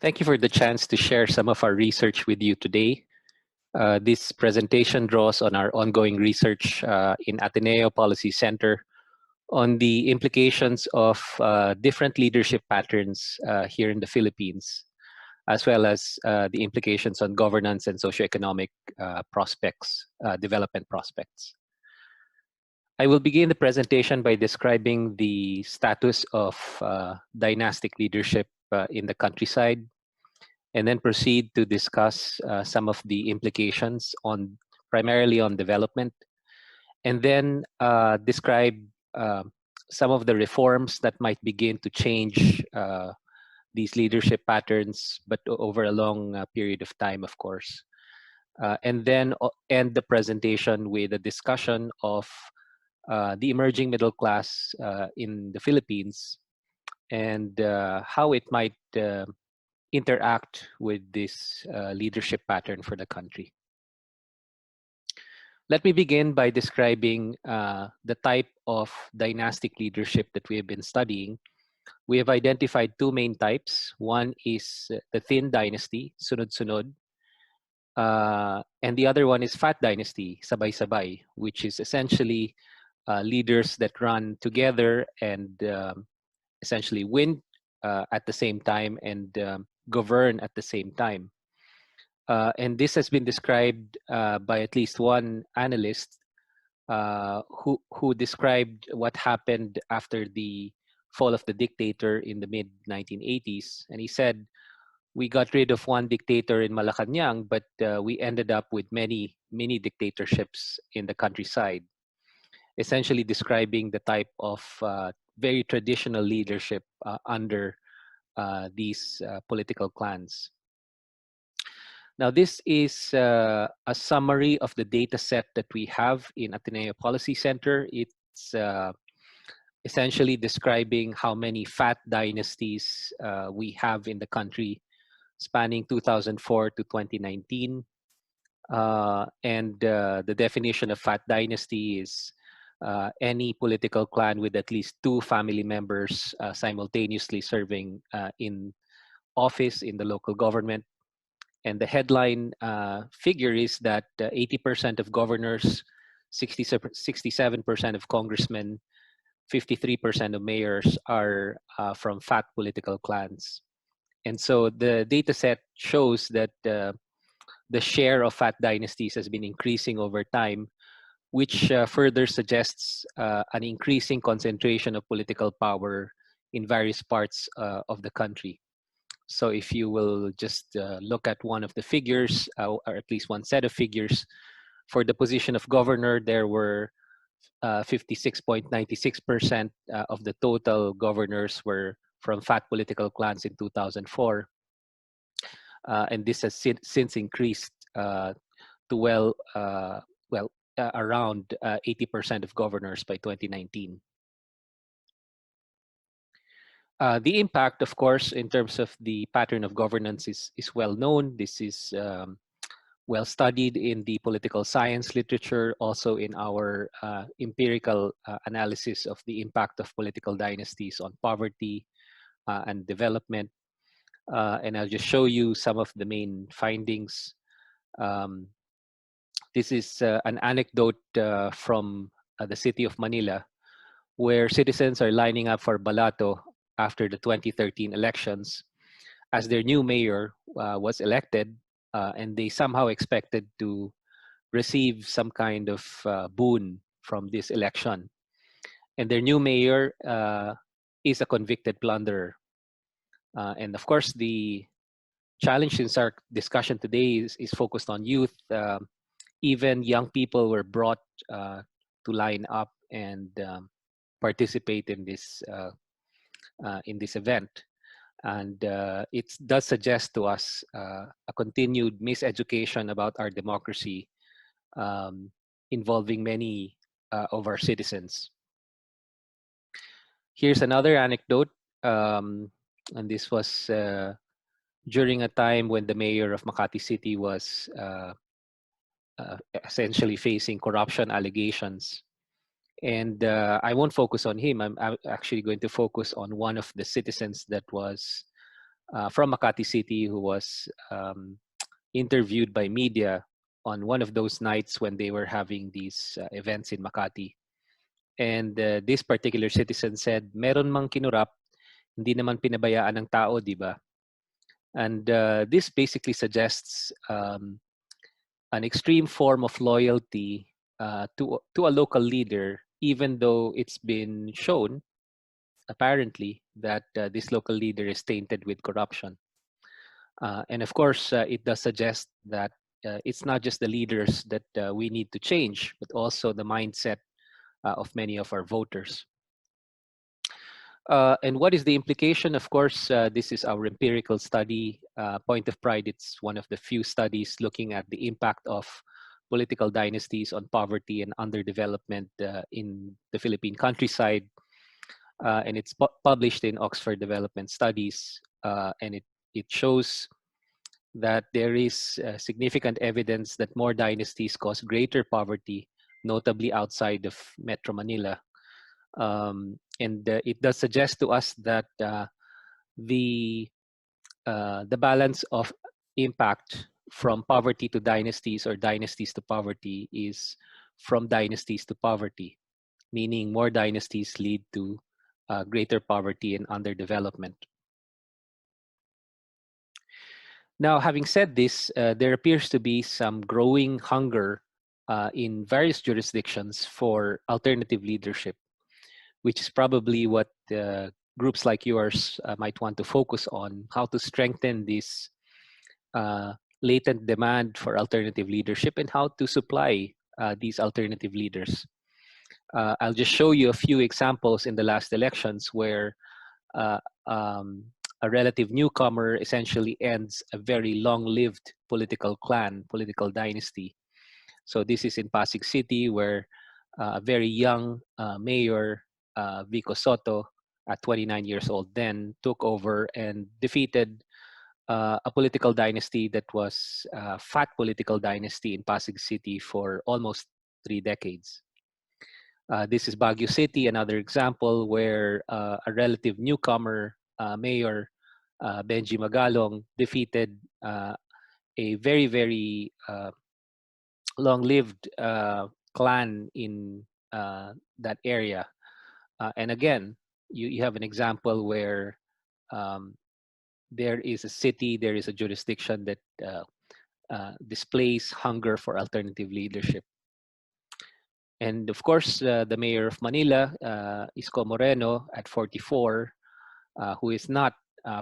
Thank you for the chance to share some of our research with you today. This presentation draws on our ongoing research in Ateneo Policy Center on the implications of different leadership patterns here in the Philippines, as well as the implications on governance and socioeconomic prospects, development prospects. I will begin the presentation by describing the status of dynastic leadership in the countryside, and then proceed to discuss some of the implications on primarily on development, and then describe uh, some of the reforms that might begin to change these leadership patterns, but over a long period of time, of course. And then end the presentation with a discussion of the emerging middle class in the Philippines and how it might interact with this leadership pattern for the country. Let me begin by describing the type of dynastic leadership that we have been studying. We have identified two main types. One is the thin dynasty, sunod-sunod, and the other one is fat dynasty, sabay-sabay, which is essentially leaders that run together and essentially win at the same time and govern at the same time. And this has been described by at least one analyst who described what happened after the fall of the dictator in the mid-1980s. And he said, we got rid of one dictator in Malacanang, but we ended up with many dictatorships in the countryside, essentially describing the type of very traditional leadership under these political clans. Now, this is a summary of the data set that we have in Ateneo Policy Center. It's essentially describing how many fat dynasties we have in the country spanning 2004 to 2019. And the definition of fat dynasty is any political clan with at least two family members simultaneously serving in office in the local government. And the headline figure is that 80% of governors, 67% of congressmen, 53% of mayors are from fat political clans. And so the data set shows that the share of fat dynasties has been increasing over time, which further suggests an increasing concentration of political power in various parts of the country. So if you will just look at one of the figures, or at least one set of figures, for the position of governor, there were 56.96% of the total governors were from fat political clans in 2004. And this has since increased to around 80% of governors by 2019. The impact, of course, in terms of the pattern of governance is well known. This is well studied in the political science literature, also in our empirical analysis of the impact of political dynasties on poverty and development. And I'll just show you some of the main findings. This is an anecdote from the city of Manila, where citizens are lining up for balato after the 2013 elections, as their new mayor was elected, and they somehow expected to receive some kind of boon from this election. And their new mayor is a convicted plunderer. And of course, the challenge since our discussion today is focused on youth. Even young people were brought to line up and participate in this event. And it does suggest to us a continued miseducation about our democracy involving many of our citizens. Here's another anecdote, and this was during a time when the mayor of Makati City was essentially facing corruption allegations. And I won't focus on him. I'm actually going to focus on one of the citizens that was from Makati City who was interviewed by media on one of those nights when they were having these events in Makati. And this particular citizen said, meron mang kinurap, hindi naman pinabayaan ng tao, di ba? And this basically suggests an extreme form of loyalty to a local leader, even though it's been shown, apparently, that this local leader is tainted with corruption. And of course, it does suggest that it's not just the leaders that we need to change, but also the mindset of many of our voters. And what is the implication? Of course, this is our empirical study. Point of Pride, it's one of the few studies looking at the impact of political dynasties on poverty and underdevelopment in the Philippine countryside. And it's published in Oxford Development Studies. And it shows that there is significant evidence that more dynasties cause greater poverty, notably outside of Metro Manila. And it does suggest to us that the balance of impact from poverty to dynasties or dynasties to poverty is from dynasties to poverty, meaning more dynasties lead to greater poverty and underdevelopment. Now, having said this, there appears to be some growing hunger in various jurisdictions for alternative leadership, which is probably what groups like yours might want to focus on, how to strengthen this latent demand for alternative leadership and how to supply these alternative leaders. I'll just show you a few examples in the last elections where uh, um, a relative newcomer essentially ends a very long-lived political clan, political dynasty. So this is in Pasig City, where a very young mayor, Vico Soto, at 29 years old then, took over and defeated a political dynasty that was a fat political dynasty in Pasig City for almost 3 decades. This is Baguio City, another example where a relative newcomer mayor, Benji Magalong, defeated a very, very long-lived clan in that area. And again, you have an example where um, there is a city, there is a jurisdiction that displays hunger for alternative leadership. And of course, the mayor of Manila, Isko Moreno, at 44, who is not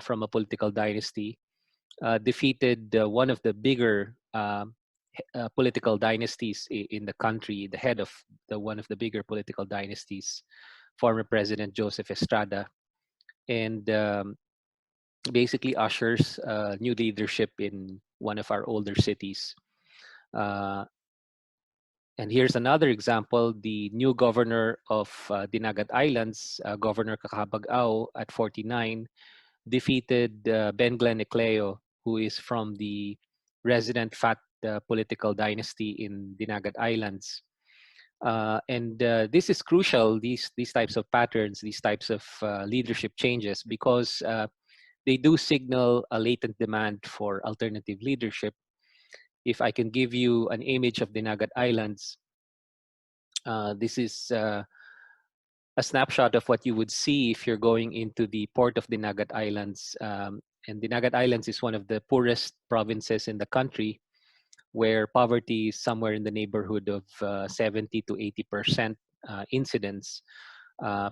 from a political dynasty, defeated one of the bigger political dynasties in the country, the head of one of the bigger political dynasties, former President Joseph Estrada, and basically ushers new leadership in one of our older cities. Uh, and here's another example, the new governor of Dinagat Islands, Governor Kakabag-Ao, at 49, defeated Ben Glenn Ecleo, who is from the resident fat political dynasty in Dinagat Islands. And this is crucial, these types of patterns, these types of leadership changes, because they do signal a latent demand for alternative leadership. If I can give you an image of Dinagat Islands, this is a snapshot of what you would see if you're going into the port of Dinagat Islands. And Dinagat Islands is one of the poorest provinces in the country, where poverty is somewhere in the neighborhood of 70 to 80% incidence.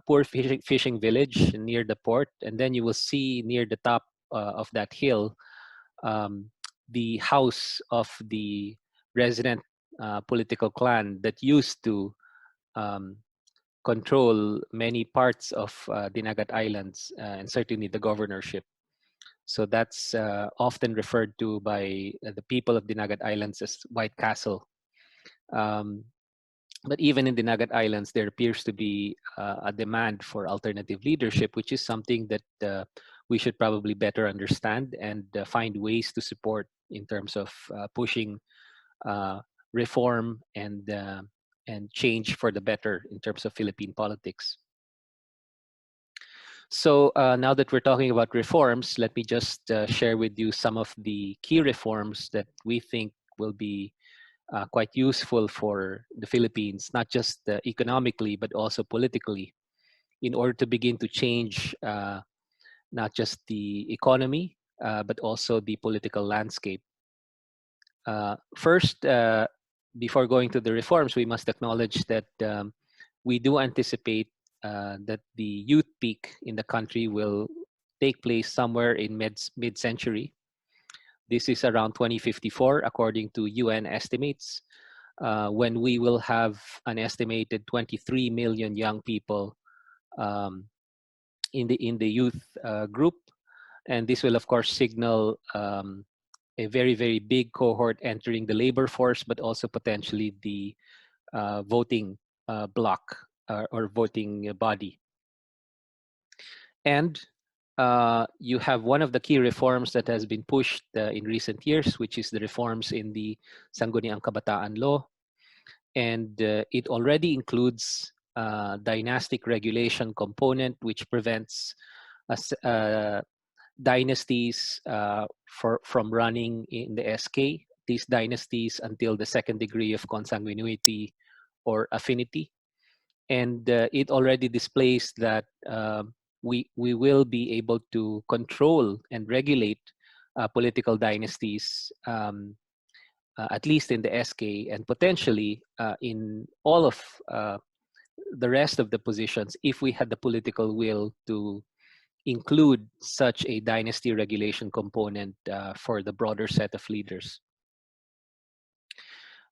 Poor fishing village near the port, and then you will see near the top of that hill the house of the resident political clan that used to um, control many parts of Dinagat Islands and certainly the governorship. So that's often referred to by the people of Dinagat Islands as White Castle. Um, but even in Dinagat Islands, there appears to be a demand for alternative leadership, which is something that we should probably better understand and find ways to support in terms of pushing reform and change for the better in terms of Philippine politics. So now that we're talking about reforms, let me just share with you some of the key reforms that we think will be quite useful for the Philippines, not just economically, but also politically, in order to begin to change not just the economy, but also the political landscape. First, before going to the reforms, we must acknowledge that we do anticipate that the youth peak in the country will take place somewhere in mid-century. This is around 2054, according to UN estimates, when we will have an estimated 23 million young people um, in the youth group, and this will, of course, signal a very big cohort entering the labor force, but also potentially the voting bloc or voting body. And you have one of the key reforms that has been pushed in recent years, which is the reforms in the Sangguniang Kabataan Law. And it already includes dynastic regulation component, which prevents dynasties from running in the SK, these dynasties until the second degree of consanguinity or affinity. And it already displays that we will be able to control and regulate political dynasties, at least in the SK, and potentially in all of the rest of the positions if we had the political will to include such a dynasty regulation component for the broader set of leaders.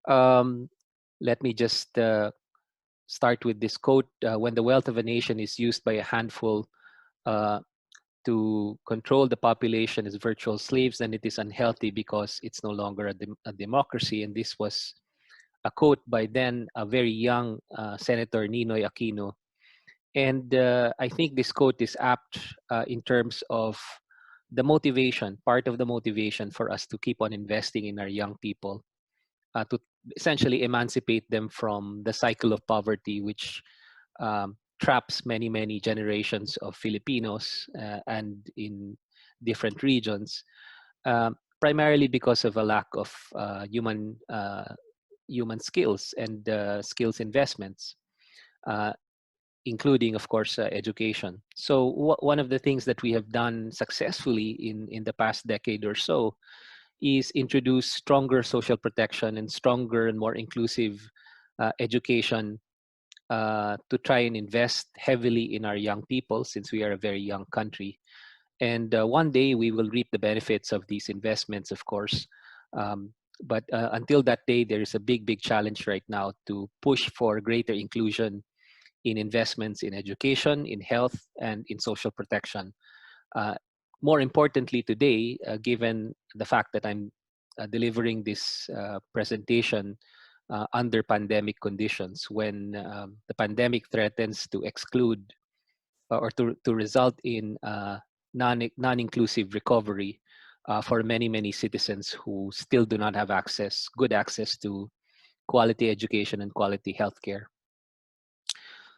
Um, Let me just start with this quote. When the wealth of a nation is used by a handful uh, to control the population as virtual slaves, then it is unhealthy because it's no longer a democracy. And this was a quote by then a very young Senator Ninoy Aquino. And I think this quote is apt in terms of the motivation, part of the motivation for us to keep on investing in our young people, to essentially emancipate them from the cycle of poverty, which traps many generations of Filipinos and in different regions, primarily because of a lack of human skills and skills investments. Including, of course, education. So one of the things that we have done successfully in the past decade or so is introduce stronger social protection and stronger and more inclusive education to try and invest heavily in our young people, since we are a very young country. And one day we will reap the benefits of these investments, of course. But until that day, there is a big challenge right now to push for greater inclusion in investments in education, in health, and in social protection. Uh, More importantly today, given the fact that I'm delivering this presentation under pandemic conditions, when the pandemic threatens to exclude or to result in non-inclusive recovery for many citizens who still do not have good access to quality education and quality healthcare.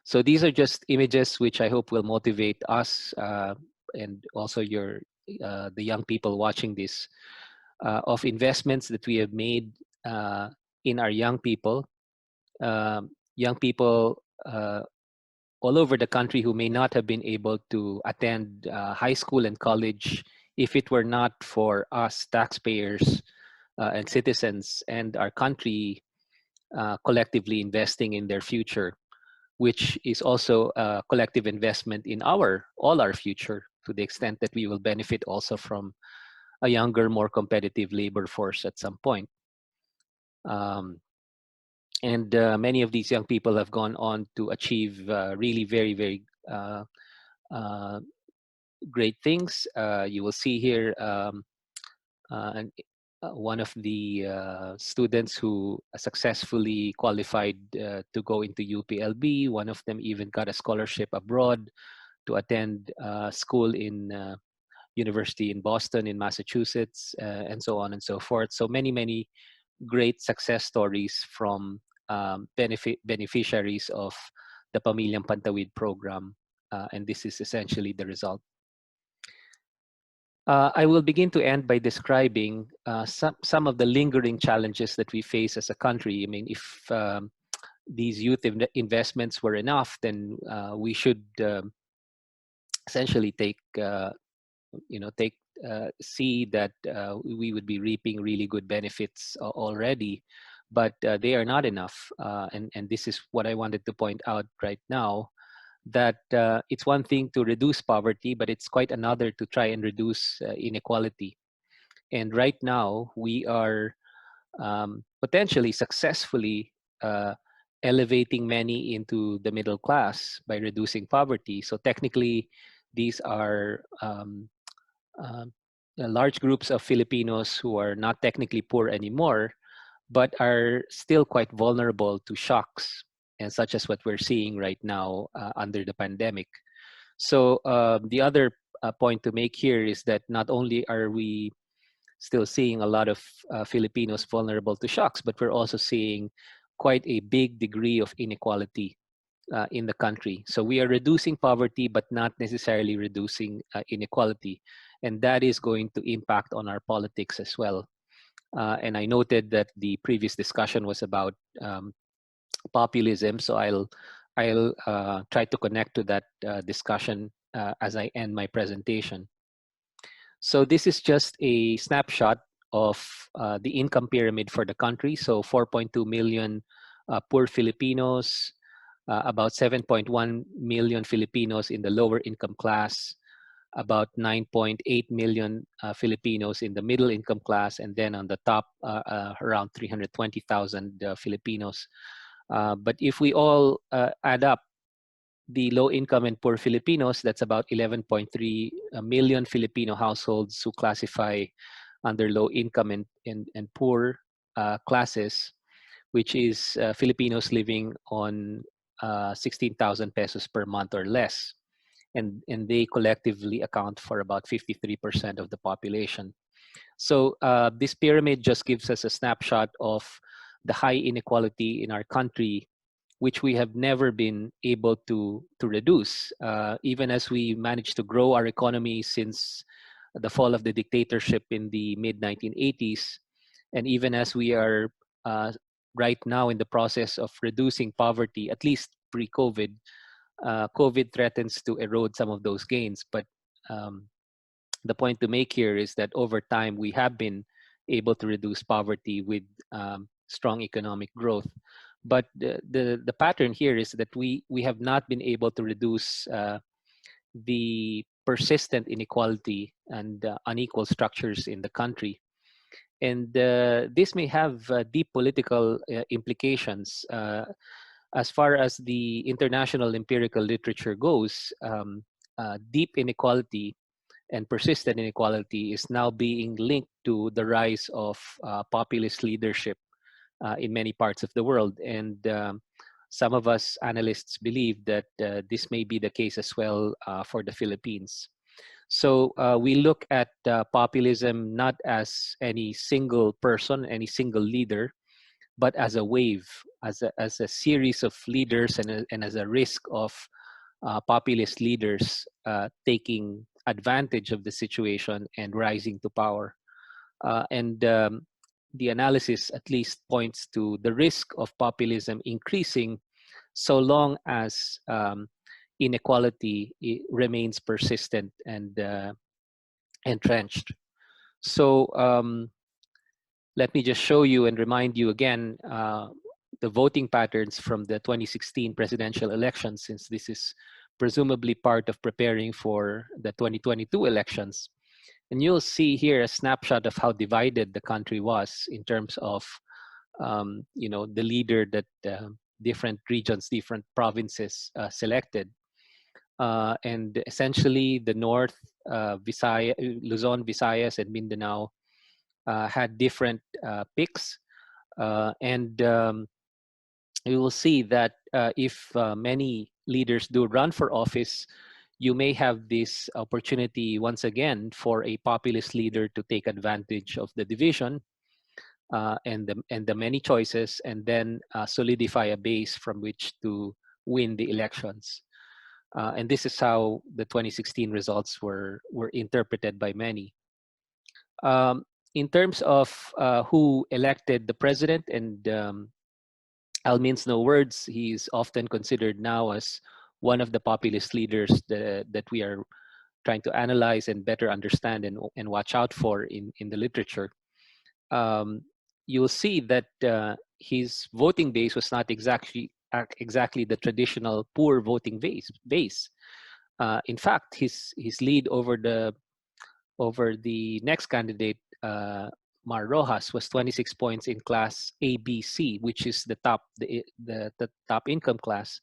So these are just images which I hope will motivate us and also the young people watching this of investments that we have made in our young people. Young people all over the country who may not have been able to attend high school and college if it were not for us taxpayers and citizens and our country collectively investing in their future, which is also a collective investment in all our future, to the extent that we will benefit also from a younger, more competitive labor force at some point. And many of these young people have gone on to achieve really very uh, uh, great things. You will see here an, one of the students who successfully qualified to go into UPLB. One of them even got a scholarship abroad to attend school in university in Boston, in Massachusetts, and so on and so forth. So many great success stories from beneficiaries of the Pamilyang Pantawid program and this is essentially the result. I will begin to end by describing some of the lingering challenges that we face as a country. I mean, if these youth investments were enough, then we should essentially see that we would be reaping really good benefits already, but they are not enough. And this is what I wanted to point out right now, that it's one thing to reduce poverty, but it's quite another to try and reduce inequality. And right now, we are potentially successfully elevating many into the middle class by reducing poverty. So technically, these are large groups of Filipinos who are not technically poor anymore, but are still quite vulnerable to shocks, and such as what we're seeing right now under the pandemic. So the other point to make here is that not only are we still seeing a lot of Filipinos vulnerable to shocks, but we're also seeing quite a big degree of inequality in the country. So we are reducing poverty, but not necessarily reducing inequality. And that is going to impact on our politics as well. And I noted that the previous discussion was about populism. So I'll try to connect to that discussion as I end my presentation. So this is just a snapshot of the income pyramid for the country. So 4.2 million poor Filipinos, about 7.1 million Filipinos in the lower income class, about 9.8 million Filipinos in the middle income class, and then on the top, around 320,000 Filipinos. But if we all add up the low income and poor Filipinos, that's about 11.3 million Filipino households who classify under low income and poor classes, which is Filipinos living on 16,000 pesos per month or less. And they collectively account for about 53% of the population. So this pyramid just gives us a snapshot of the high inequality in our country, which we have never been able to reduce, even as we managed to grow our economy since the fall of the dictatorship in the mid-1980s, and even as we are right now in the process of reducing poverty, at least pre-COVID. COVID threatens to erode some of those gains, but the point to make here is that over time we have been able to reduce poverty with strong economic growth. But the pattern here is that we have not been able to reduce the persistent inequality and unequal structures in the country. And this may have deep political implications. As far as the international empirical literature goes, deep inequality and persistent inequality is now being linked to the rise of populist leadership in many parts of the world. And some of us analysts believe that this may be the case as well for the Philippines. So we look at populism not as any single person, any single leader, but as a wave, as a series of leaders, and as a risk of populist leaders taking advantage of the situation and rising to power. And the analysis at least points to the risk of populism increasing so long as inequality remains persistent and entrenched. So let me just show you and remind you again the voting patterns from the 2016 presidential elections, since this is presumably part of preparing for the 2022 elections. And you'll see here a snapshot of how divided the country was in terms of the leader that different regions, different provinces selected. And essentially the North, Luzon, Visayas, and Mindanao had different picks. And you will see that if many leaders do run for office, you may have this opportunity once again for a populist leader to take advantage of the division and the many choices, and then solidify a base from which to win the elections. And this is how the 2016 results were interpreted by many. Um, in terms of who elected the president, and I'll mince no words, he's often considered now as one of the populist leaders that we are trying to analyze and better understand and watch out for in the literature. um, you'll see that his voting base was not exactly the traditional poor voting base. In fact, his lead over the next candidate, Mar Rojas, was 26 points in class ABC, which is the top income class,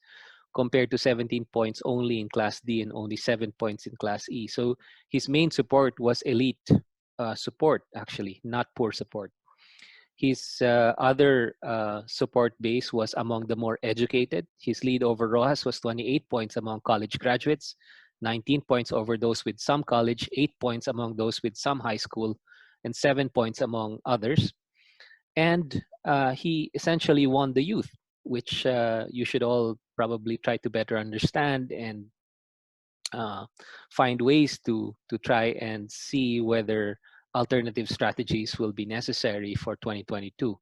compared to 17 points only in class D and only 7 points in class E. So his main support was elite support, actually, not poor support. His other support base was among the more educated. His lead over Rojas was 28 points among college graduates, 19 points over those with some college, 8 points among those with some high school, and 7 points among others. And he essentially won the youth, which you should all probably try to better understand and uh, find ways to try and see whether alternative strategies will be necessary for 2022.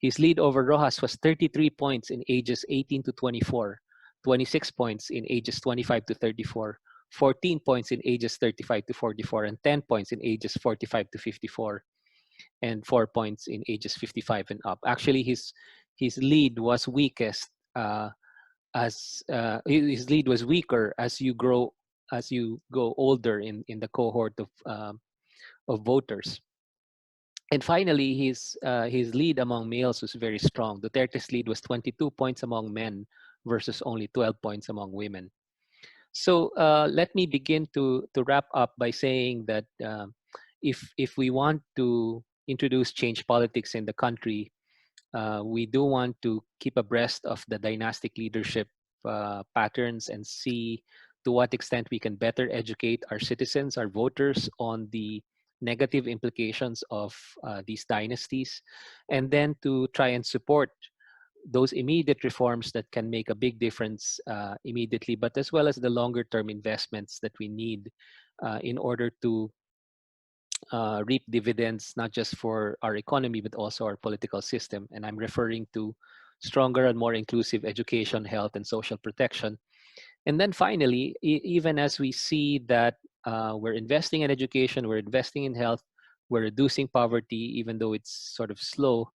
His lead over Rojas was 33 points in ages 18 to 24, 26 points in ages 25 to 34, 14 points in ages 35 to 44, and 10 points in ages 45 to 54, and 4 points in ages 55 and up. Actually, his lead was weakest his lead was weaker as you go older in the cohort of voters. And finally, his lead among males was very strong. Duterte's lead was 22 points among men versus only 12 points among women. So let me begin to wrap up by saying that if we want to introduce change politics in the country, we do want to keep abreast of the dynastic leadership patterns and see to what extent we can better educate our citizens, our voters, on the negative implications of these dynasties, and then to try and support those immediate reforms that can make a big difference immediately, but as well as the longer term investments that we need in order to reap dividends, not just for our economy, but also our political system. And I'm referring to stronger and more inclusive education, health, and social protection. And then finally, even as we see that we're investing in education, we're investing in health, we're reducing poverty, even though it's sort of slow,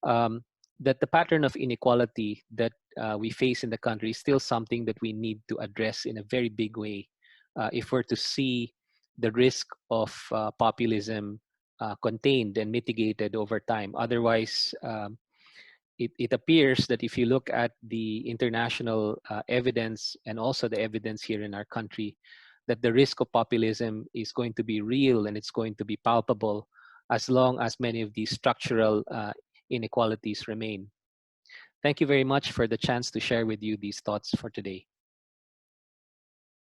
um, that the pattern of inequality that we face in the country is still something that we need to address in a very big way if we're to see the risk of populism contained and mitigated over time. Otherwise, it appears that if you look at the international evidence and also the evidence here in our country, that the risk of populism is going to be real and it's going to be palpable as long as many of these structural inequalities remain. Thank you very much for the chance to share with you these thoughts for today.